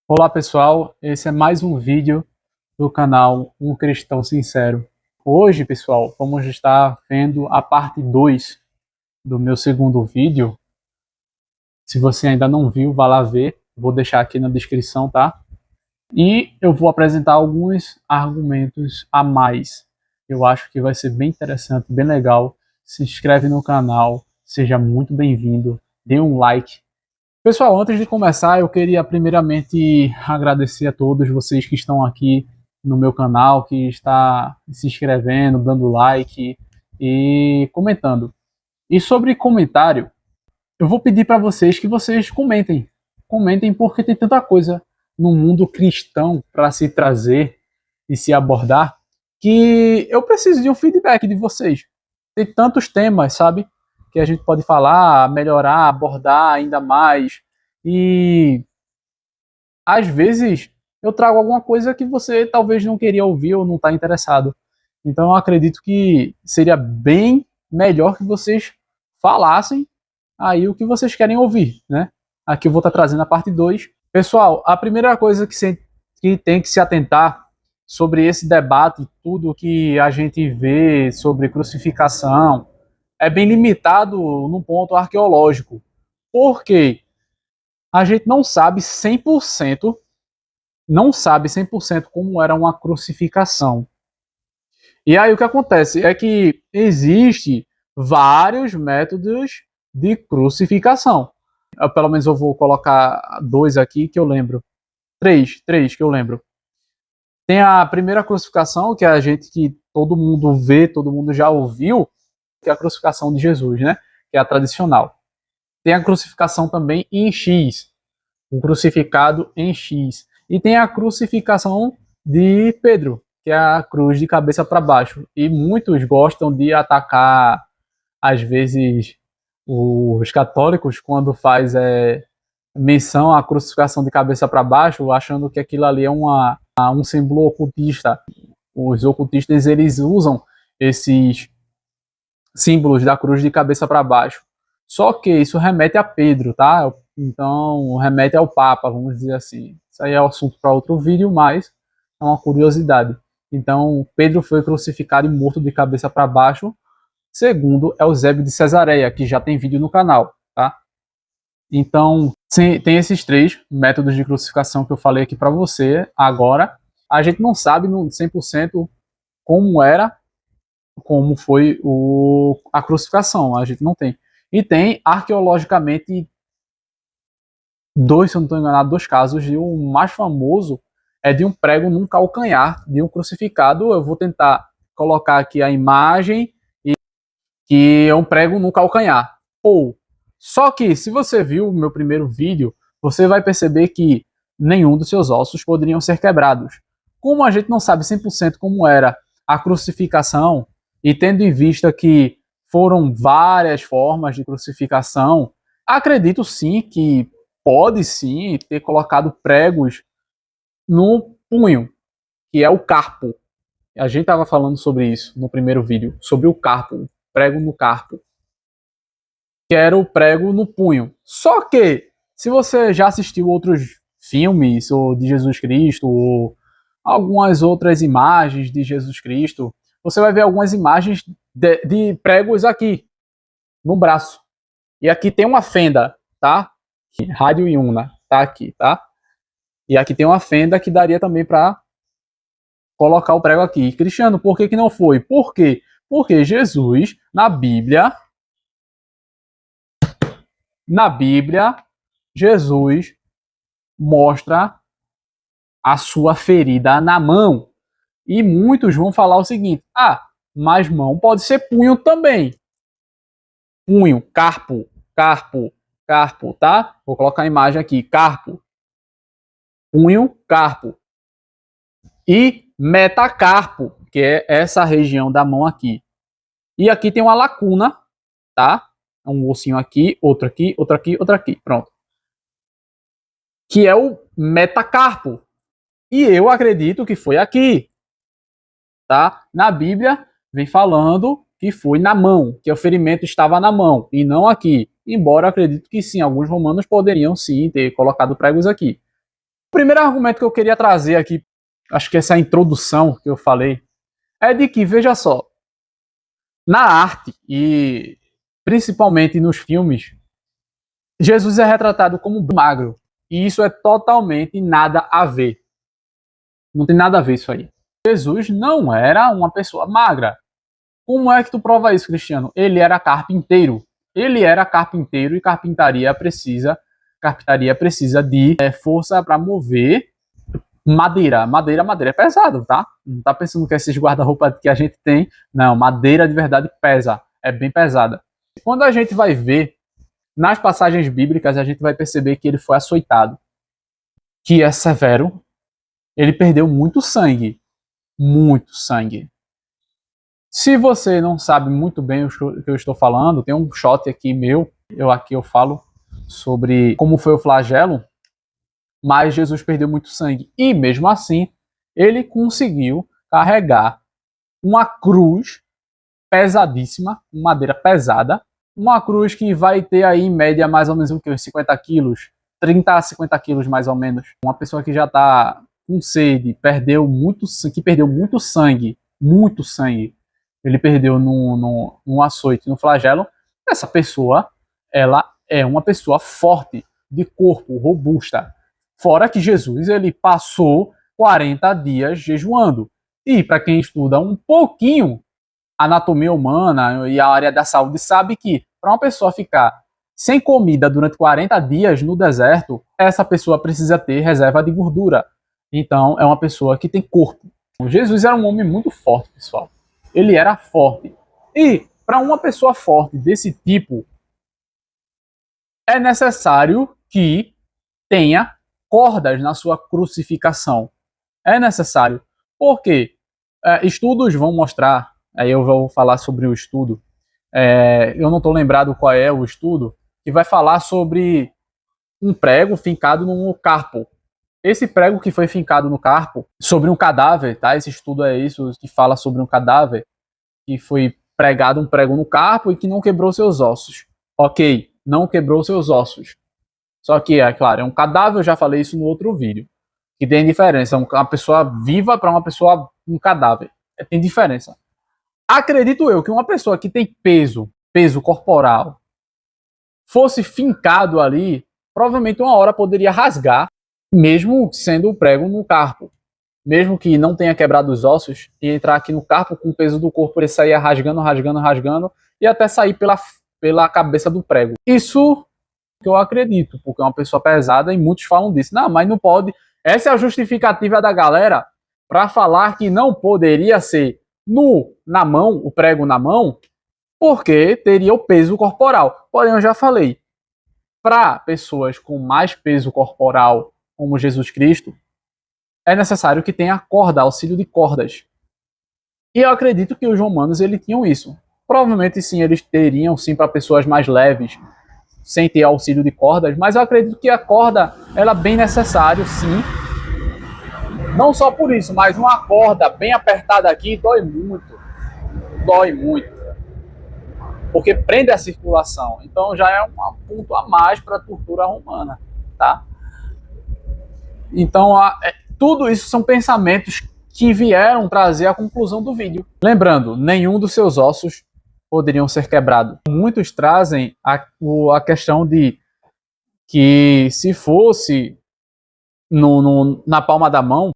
Olá pessoal, esse é mais um vídeo do canal Um Cristão Sincero. Hoje, pessoal, vamos estar vendo a parte 2 do meu segundo vídeo. Se você ainda não viu, vá lá ver, vou deixar aqui na descrição, tá? E eu vou apresentar alguns argumentos a mais. Eu acho que vai ser bem interessante, bem legal. Se inscreve no canal, seja muito bem-vindo, dê um like. Pessoal, antes de começar, eu queria primeiramente agradecer a todos vocês que estão aqui no meu canal, que está se inscrevendo, dando like e comentando. E sobre comentário, eu vou pedir para vocês que vocês comentem. Comentem porque tem tanta coisa no mundo cristão para se trazer e se abordar que eu preciso de um feedback de vocês. Tem tantos temas, sabe? Que a gente pode falar, melhorar, abordar ainda mais. E às vezes eu trago alguma coisa que você talvez não queria ouvir ou não está interessado. Então eu acredito que seria bem melhor que vocês falassem aí o que vocês querem ouvir, né? Aqui eu vou estar trazendo a parte 2. Pessoal, a primeira coisa que tem que se atentar sobre esse debate, tudo que a gente vê sobre crucificação, é bem limitado num ponto arqueológico. Por quê? A gente não sabe 100% como era uma crucificação. E aí o que acontece é que existe vários métodos de crucificação. Pelo menos eu vou colocar dois aqui que eu lembro. Três que eu lembro. Tem a primeira crucificação, que é a gente que todo mundo vê, todo mundo já ouviu, que é a crucificação de Jesus, né? Que é a tradicional. Tem a crucificação também em X, o crucificado em X. E tem a crucificação de Pedro, que é a cruz de cabeça para baixo. E muitos gostam de atacar, às vezes, os católicos quando faz menção à crucificação de cabeça para baixo, achando que aquilo ali é um símbolo ocultista. Os ocultistas eles usam esses símbolos da cruz de cabeça para baixo. Só que isso remete a Pedro, tá? Então, remete ao Papa, vamos dizer assim. Isso aí é um assunto para outro vídeo, mas é uma curiosidade. Então, Pedro foi crucificado e morto de cabeça para baixo, segundo Eusébio de Cesareia, que já tem vídeo no canal, tá? Então, tem esses três métodos de crucificação que eu falei aqui para você. Agora, a gente não sabe no 100% como foi a crucificação, a gente não tem. E tem, arqueologicamente, se eu não estou enganado, dois casos, e o mais famoso é de um prego num calcanhar de um crucificado. Eu vou tentar colocar aqui a imagem, que é um prego no calcanhar. Só que, se você viu o meu primeiro vídeo, você vai perceber que nenhum dos seus ossos poderiam ser quebrados. Como a gente não sabe 100% como era a crucificação, e tendo em vista que foram várias formas de crucificação, acredito sim que pode sim ter colocado pregos no punho, que é o carpo. A gente estava falando sobre isso no primeiro vídeo, sobre o carpo, prego no carpo, que era o prego no punho. Só que, se você já assistiu outros filmes ou de Jesus Cristo, ou algumas outras imagens de Jesus Cristo, você vai ver algumas imagens de pregos aqui, no braço. E aqui tem uma fenda, tá? Rádio Iuna, tá aqui, tá? E aqui tem uma fenda que daria também para colocar o prego aqui. Cristiano, por que não foi? Por quê? Porque Jesus, na Bíblia, Jesus mostra a sua ferida na mão. E muitos vão falar o seguinte: mas mão pode ser punho também. Punho, carpo, tá? Vou colocar a imagem aqui, carpo. Punho, carpo. E metacarpo, que é essa região da mão aqui. E aqui tem uma lacuna, tá? Um ossinho aqui, outro aqui, outro aqui, outro aqui. Pronto. Que é o metacarpo. E eu acredito que foi aqui, tá? Na Bíblia vem falando que foi na mão, que o ferimento estava na mão e não aqui. Embora eu acredito que sim, alguns romanos poderiam sim ter colocado pregos aqui. O primeiro argumento que eu queria trazer aqui, acho que essa introdução que eu falei, é de que, veja só, na arte e principalmente nos filmes, Jesus é retratado como magro. E isso é totalmente nada a ver. Não tem nada a ver isso aí. Jesus não era uma pessoa magra. Como é que tu prova isso, Cristiano? Ele era carpinteiro. Ele era carpinteiro e carpintaria precisa de força para mover madeira. Madeira é pesado, tá? Não tá pensando que esses guarda-roupa que a gente tem. Não, madeira de verdade pesa. É bem pesada. Quando a gente vai ver nas passagens bíblicas, a gente vai perceber que ele foi açoitado, que é severo. Ele perdeu muito sangue. Muito sangue. Se você não sabe muito bem o que eu estou falando, tem um shot aqui meu, eu falo sobre como foi o flagelo, mas Jesus perdeu muito sangue. E mesmo assim, ele conseguiu carregar uma cruz pesadíssima, madeira pesada, uma cruz que vai ter aí em média mais ou menos o que, uns 50 quilos, 30 a 50 quilos mais ou menos. Uma pessoa que já está com sede, que perdeu muito sangue, ele perdeu num açoite, no flagelo, essa pessoa, ela é uma pessoa forte, de corpo, robusta. Fora que Jesus, ele passou 40 dias jejuando. E para quem estuda um pouquinho anatomia humana e a área da saúde, sabe que para uma pessoa ficar sem comida durante 40 dias no deserto, essa pessoa precisa ter reserva de gordura. Então, é uma pessoa que tem corpo. Jesus era um homem muito forte, pessoal. Ele era forte. E, para uma pessoa forte desse tipo, é necessário que tenha cordas na sua crucificação. É necessário. Porque estudos vão mostrar, aí eu vou falar sobre o estudo, eu não estou lembrado qual é o estudo, que vai falar sobre um prego fincado no carpo. Esse prego que foi fincado no carpo, sobre um cadáver, tá? Esse estudo é isso, que fala sobre um cadáver que foi pregado um prego no carpo e que não quebrou seus ossos. Ok, não quebrou seus ossos. Só que, é claro, é um cadáver, eu já falei isso no outro vídeo. Que tem diferença, uma pessoa viva para uma pessoa, um cadáver. Tem diferença. Acredito eu que uma pessoa que tem peso corporal, fosse fincado ali, provavelmente uma hora poderia rasgar, mesmo sendo o prego no carpo. Mesmo que não tenha quebrado os ossos, e entrar aqui no carpo com o peso do corpo, ele saía rasgando, e até sair pela cabeça do prego. Isso que eu acredito, porque é uma pessoa pesada e muitos falam disso. Não, mas não pode. Essa é a justificativa da galera para falar que não poderia ser na mão, o prego na mão, porque teria o peso corporal. Porém, eu já falei, para pessoas com mais peso corporal, como Jesus Cristo, é necessário que tenha corda, auxílio de cordas. E eu acredito que os romanos eles tinham isso. Provavelmente sim, eles teriam sim para pessoas mais leves, sem ter auxílio de cordas, mas eu acredito que a corda ela é bem necessária, sim. Não só por isso, mas uma corda bem apertada aqui dói muito. Dói muito. Porque prende a circulação. Então já é um ponto a mais para a tortura romana, tá? Então, tudo isso são pensamentos que vieram trazer a conclusão do vídeo. Lembrando, nenhum dos seus ossos poderiam ser quebrados. Muitos trazem a questão de que se fosse na palma da mão,